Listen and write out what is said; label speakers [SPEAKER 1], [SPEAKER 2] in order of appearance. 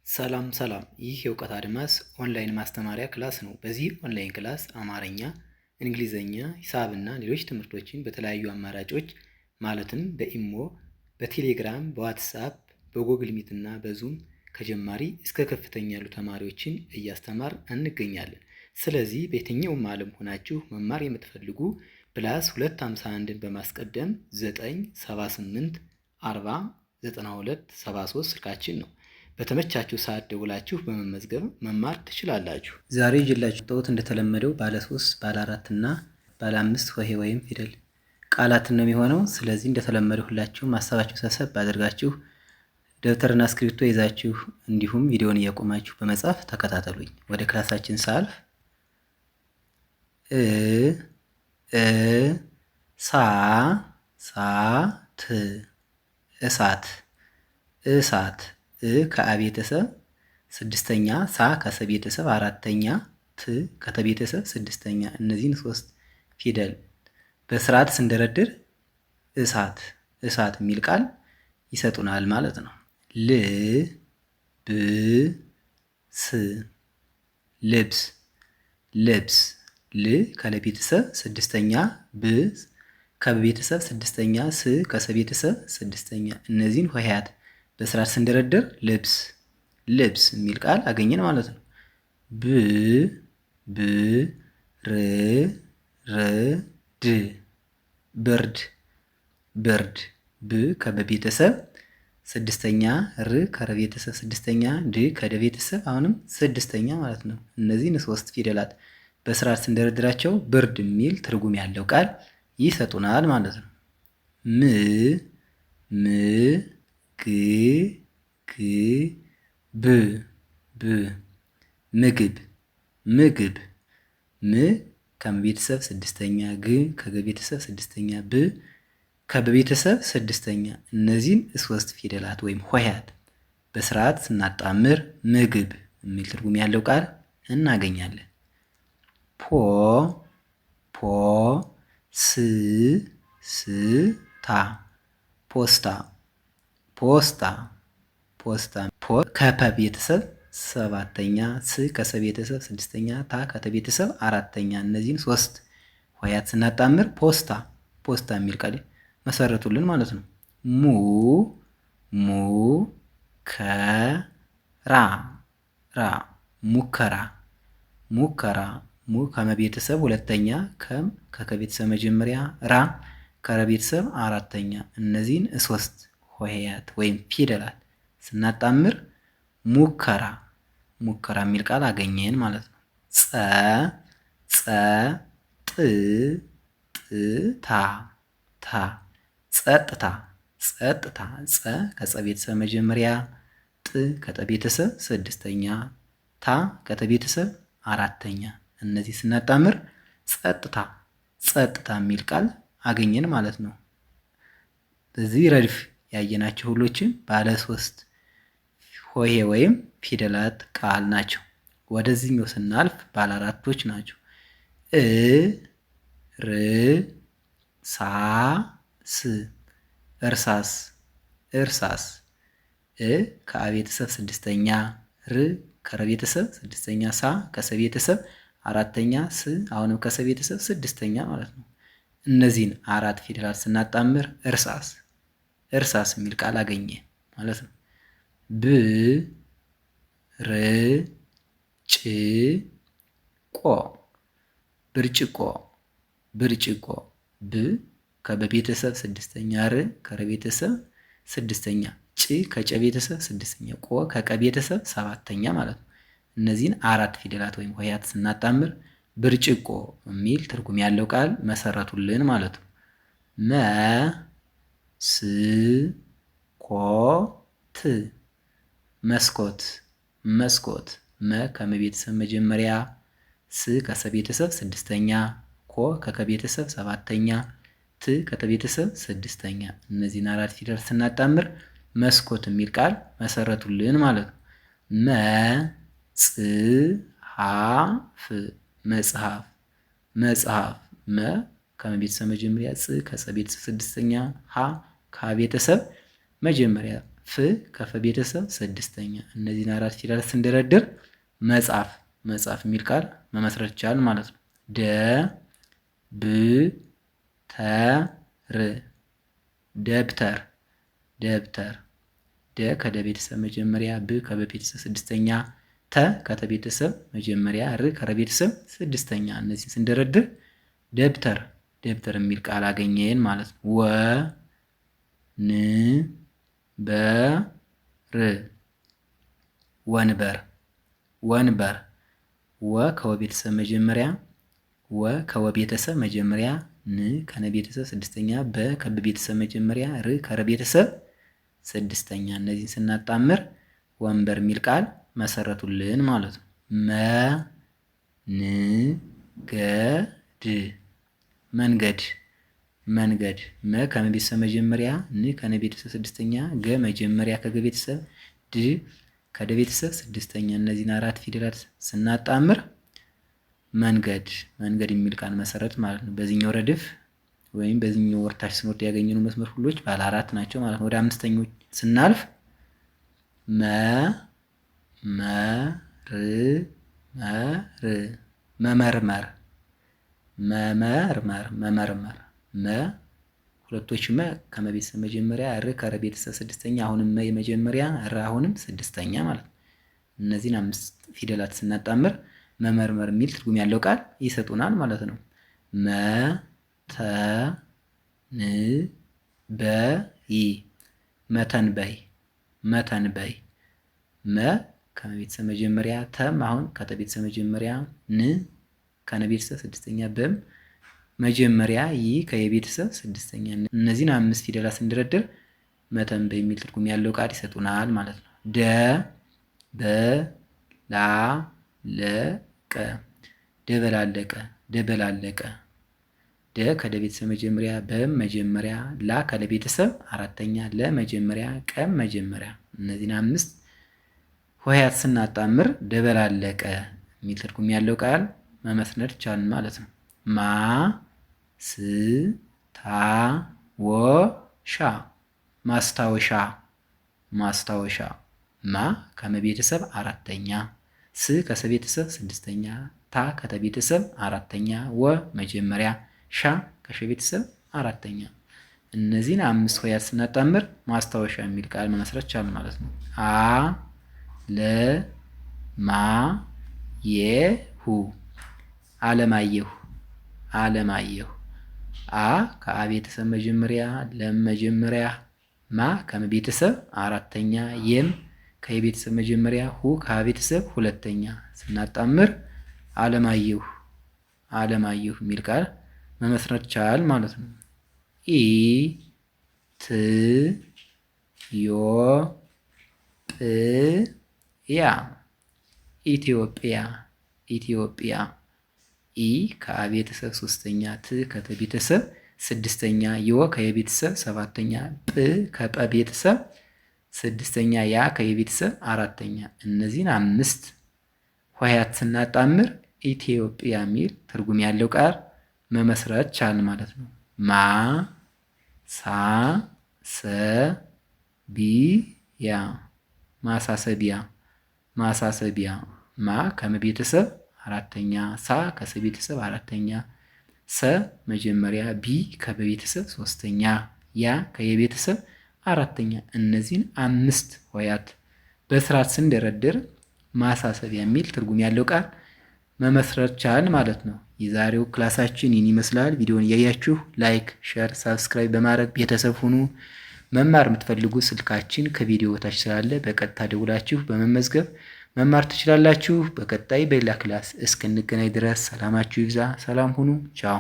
[SPEAKER 1] ሰላም ሰላም፣ ይህ የእውቀት አድማስ ኦንላይን ማስተማሪያ ክላስ ነው። በዚህ ኦንላይን ክላስ አማርኛ፣ እንግሊዘኛ፣ ሂሳብና ሌሎች ትምህርቶችን በተለያዩ አማራጮች ማለትም በኢሞ፣ በቴሌግራም፣ በዋትስአፕ፣ በጎግል ሚት እና በዙም ከጀማሪ እስከ ከፍተኛ ያሉ ተማሪዎችን እያስተማር እንገኛለን። ስለዚህ በየትኛውም ዓለም ሆናችሁ መማር የምትፈልጉ ፕላስ 251ን በማስቀደም 978 40 92 73 ስልካችን ነው። በተመቻችሁ ሰዓት ደውላችሁ በመመዝገብ መማር ትችላላችሁ። ዛሬ ይዤላችሁ የመጣሁት እንደተለመደው ባለ 3 ባለ 4 እና ባለ 5 ሆሄ ወይም ፊደል ቃላትን ነው የሚሆነው። ስለዚህ እንደተለመደው ሁላችሁም ሀሳባችሁ ሰብሰብ አድርጋችሁ ደብተርና እስክሪብቶ ይዛችሁ እንዲሁም ቪዲዮውን እያቆማችሁ በመጻፍ ተከታተሉኝ። ወደ ክላሳችን ሳልፍ እሳት እሳት ከአ ቤተሰብ ስድስተኛ፣ ሳ ከሰ ቤተሰብ አራተኛ፣ ት ከተ ቤተሰብ ስድስተኛ። እነዚህን ሶስት ፊደል በስርዓት ስንደረድር እሳት እሳት የሚል ቃል ይሰጡናል ማለት ነው። ል ብ ስ ልብስ ልብስ ል ከለቤተሰብ ስድስተኛ፣ ብ ከቤተሰብ ስድስተኛ፣ ስ ከሰቤተሰብ ስድስተኛ። እነዚህን ሆሄያት በስርዓት ስንደረድር ልብስ ልብስ የሚል ቃል አገኘን ማለት ነው። ብ ብ ር ር ድ ብርድ ብርድ ብ ከበቤተሰብ ስድስተኛ፣ ር ከረቤተሰብ ስድስተኛ፣ ድ ከደቤተሰብ አሁንም ስድስተኛ ማለት ነው። እነዚህን ሶስት ፊደላት በስርዓት ስንደረድራቸው ብርድ የሚል ትርጉም ያለው ቃል ይሰጡናል ማለት ነው። ም ም ግ ግ ብ ብ ምግብ ምግብ ም ከቤተሰብ ስድስተኛ፣ ግ ከገቤተሰብ ስድስተኛ፣ ብ ከበቤተሰብ ስድስተኛ። እነዚህን ሶስት ፊደላት ወይም ሆሄያት በስርዓት ስናጣምር ምግብ የሚል ትርጉም ያለው ቃል እናገኛለን። ፖ ፖ ስ ስ ታ ፖስታ ፖስታ ፖስታ ፖ ከፐ ቤተሰብ ሰባተኛ፣ ስ ከሰ ቤተሰብ ስድስተኛ፣ ታ ከተ ቤተሰብ አራተኛ። እነዚህን ሶስት ሆሄያት ስናጣምር ፖስታ ፖስታ የሚል ቃል መሰረቱልን ማለት ነው። ሙ ሙ ከራ ራ ሙከራ ሙከራ ሙ ከመቤተሰብ ሁለተኛ፣ ከም ከከቤተሰብ መጀመሪያ፣ ራ ከረቤተሰብ አራተኛ። እነዚህን ሶስት ሆሄያት ወይም ፊደላት ስናጣምር ሙከራ ሙከራ የሚል ቃል አገኘን ማለት ነው። ጸ ጸ ጥ ጥ ታ ታ ጸጥታ ጸጥታ ጸ ከጸ ቤተሰብ መጀመሪያ፣ ጥ ከጠ ቤተሰብ ስድስተኛ፣ ታ ከተ ቤተሰብ አራተኛ። እነዚህ ስናጣምር ጸጥታ ጸጥታ የሚል ቃል አገኘን ማለት ነው። በዚህ ረድፍ ያየናቸው ሁሎችም ባለ 3 ሆሄ ወይም ፊደላት ቃል ናቸው። ወደዚህኛው ስናልፍ ባለ 4ቶች ናቸው። እ ር ሳ ስ እርሳስ እርሳስ እ ከአ ቤተሰብ ስድስተኛ፣ ር ከረቤተሰብ ስድስተኛ፣ ሳ ከሰቤተሰብ አራተኛ፣ ስ አሁንም ከሰቤተሰብ ስድስተኛ ማለት ነው። እነዚህን 4 ፊደላት ስናጣምር እርሳስ እርሳስ የሚል ቃል አገኘ ማለት ነው። ብ ር ጭ ቆ ብርጭቆ ብርጭቆ ብ ከበቤተሰብ ስድስተኛ፣ ር ከረቤተሰብ ስድስተኛ፣ ጭ ከጨ ቤተሰብ ስድስተኛ፣ ቆ ከቀ ቤተሰብ ሰባተኛ ማለት ነው። እነዚህን 4 ፊደላት ወይም ሆሄያት ስናጣምር ብርጭቆ የሚል ትርጉም ያለው ቃል መሰረቱልን ማለት ነው። መ ስ ኮ ት መስኮት መስኮት መ ከመቤተሰብ መጀመሪያ፣ ስ ከሰቤተሰብ ስድስተኛ፣ ኮ ከከቤተሰብ ሰባተኛ፣ ት ከተቤተሰብ ስድስተኛ። እነዚህን 4 ፊደል ስናጣምር መስኮት የሚል ቃል መሰረቱልን ማለት ነው። መ ፅ ሀ ፍ መጽሐፍ መጽሐፍ መ ከመቤተሰብ መጀመሪያ፣ ጽ ከጸ ቤተሰብ ስድስተኛ፣ ሀ ከቤተሰብ መጀመሪያ ፍ ከፈ ቤተሰብ ስድስተኛ። እነዚህን አራት ፊደላት ስንደረድር መጽሐፍ የሚል ቃል መመስረት ይቻላል ማለት ነው። ደብተር ደ ከደ ቤተሰብ መጀመሪያ፣ ብ ከበ ቤተሰብ ስድስተኛ፣ ተ ከተ ቤተሰብ መጀመሪያ፣ ር ከረ ቤተሰብ ስድስተኛ። እነዚህን ስንደረድር ደብተር የሚል ቃል አገኘን ማለት ነው። ወንበር ወ ከወ ቤተሰብ መጀመሪያ፣ ን ከነ ቤተሰብ ስድስተኛ፣ በ ከበ ቤተሰብ መጀመሪያ፣ ር ከረ ቤተሰብ ስድስተኛ። እነዚህን ስናጣምር ወንበር የሚል ቃል መሰረቱልን ማለት ነው። መንገድ መ ከመ ቤተሰብ መጀመሪያ፣ ን ከነ ቤተሰብ ስድስተኛ፣ ገ መጀመሪያ ከገ ቤተሰብ፣ ድ ከደ ቤተሰብ ስድስተኛ። እነዚህን አራት ፊደላት ስናጣምር መንገድ የሚል ቃል መሰረት ማለት ነው። በዚህኛው ረድፍ ወይም በዚህኛው ወርታች ስንወርድ ያገኘነው መስመር ሁሎች ባለ አራት ናቸው ማለት ነው። ወደ አምስተኞች ስናልፍ መመርመር ሁለቶች መ ከመ ቤተሰብ መጀመሪያ፣ ር ከረ ቤተሰብ ስድስተኛ፣ አሁንም መ የመጀመሪያ፣ ር አሁንም ስድስተኛ ማለት ነው። እነዚህን አምስት ፊደላት ስናጣምር መመርመር የሚል ትርጉም ያለው ቃል ይሰጡናል ማለት ነው። መተንበይ መ ከመ ቤተሰብ መጀመሪያ፣ ተም አሁን ከተ ቤተሰብ መጀመሪያ፣ ን ከነ ቤተሰብ ስድስተኛ፣ በም መጀመሪያ፣ ይ ከየቤተሰብ ስድስተኛ። እነዚህን አምስት ፊደላት ስንደረድር መተንበይ የሚል ትርጉም ያለው ቃል ይሰጡናል ማለት ነው። ደበላለቀ ደ ከደ ቤተሰብ መጀመሪያ፣ በም መጀመሪያ፣ ላ ከለ ቤተሰብ አራተኛ፣ ለ መጀመሪያ፣ ቀም መጀመሪያ። እነዚህን አምስት ሆሄያት ስናጣምር ደበላለቀ የሚል ትርጉም ያለው ቃል መመስረት ቻልን ማለት ነው። ማስታወሻ ማ ከመ ቤተሰብ አራተኛ፣ ስ ከሰ ቤተሰብ ስድስተኛ፣ ታ ከተ ቤተሰብ አራተኛ፣ ወ መጀመሪያ፣ ሻ ከሸ ቤተሰብ አራተኛ። እነዚህን አምስት ሆሄያት ስናጣምር ማስታወሻ የሚል ቃል መመስረት ቻልን ማለት ነው። አለማየሁ አ ከአ ቤተሰብ መጀመሪያ፣ ለም መጀመሪያ፣ ማ ከመ ቤተሰብ አራተኛ፣ የም ከየቤተሰብ መጀመሪያ፣ ሁ ከሀ ቤተሰብ ሁለተኛ። ስናጣምር አለማየሁ የሚል ቃል መመስረት ቻል ማለት ነው። ኢትዮጵያ ኢ ከአ ቤተሰብ ሶስተኛ፣ ት ከተ ቤተሰብ ስድስተኛ፣ ዮ ከየቤተሰብ ሰባተኛ፣ ጵ ከጰ ቤተሰብ ስድስተኛ፣ ያ ከየቤተሰብ አራተኛ። እነዚህን አምስት ሆሄያት ስናጣምር ኢትዮጵያ የሚል ትርጉም ያለው ቃል መመስረት ቻልን ማለት ነው። ማሳሰቢያ ማ ከመ ቤተሰብ አራተኛ፣ ሳ ከሰ ቤተሰብ አራተኛ፣ ሰ መጀመሪያ፣ ቢ ከበ ቤተሰብ ሶስተኛ፣ ያ ከየቤተሰብ አራተኛ። እነዚህን አምስት ሆሄያት በስርዓት ስንደረድር ማሳሰቢያ የሚል ትርጉም ያለው ቃል መመስረት ቻልን ማለት ነው። የዛሬው ክላሳችን ይህን ይመስላል። ቪዲዮውን እያያችሁ ላይክ፣ ሼር፣ ሳብስክራይብ በማድረግ ቤተሰብ ሁኑ። መማር የምትፈልጉ ስልካችን ከቪዲዮ በታች ስላለ በቀጥታ ደውላችሁ በመመዝገብ መማር ትችላላችሁ። በቀጣይ በሌላ ክላስ እስክንገናኝ ድረስ ሰላማችሁ ይብዛ። ሰላም ሁኑ። ቻው